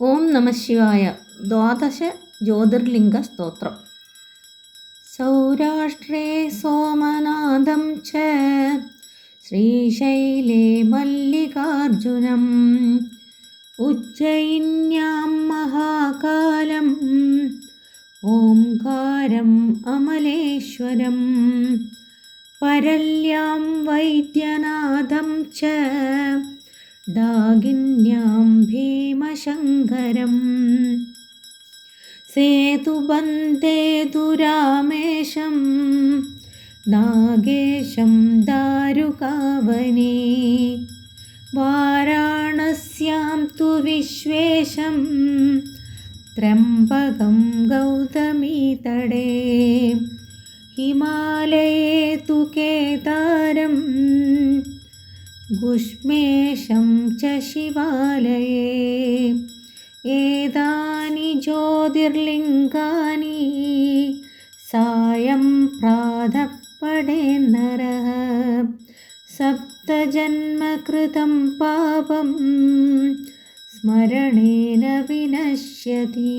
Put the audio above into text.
ഓം നമ ശിവായ. ദ്വാദശ ജ്യോതിർലിംഗ സ്തോത്രം. സൗരാഷ്ട്രേ സോമനാഥം ച ശ്രീശൈലേ മല്ലികാർജുനം ഉജ്ജയിന്യാം മഹാകാലം ഓംകാരം അമലേശ്വരം പരല്യാം വൈദ്യനാഥം ച ഡാഗിന്യാം ഭീമശങ്കരം സേതുബന്ധേ ദുരാമേശം നാഗേശം ദാരുകാവനേ വാരാണസ്യാം തു വിശ്വേശം ത്രംബകം ഗൗതമീതടേ ഹിമാലയേ തു കേദാരം ഗുഷ്മേശം ച ശിവാലയേ ഏതാനി ജ്യോതിർലിംഗാനി സായം പ്രാതഃ പഠേന്നരഃ സപ്തജന്മകൃതം പാപം സ്മരണേന വിനശ്യതി.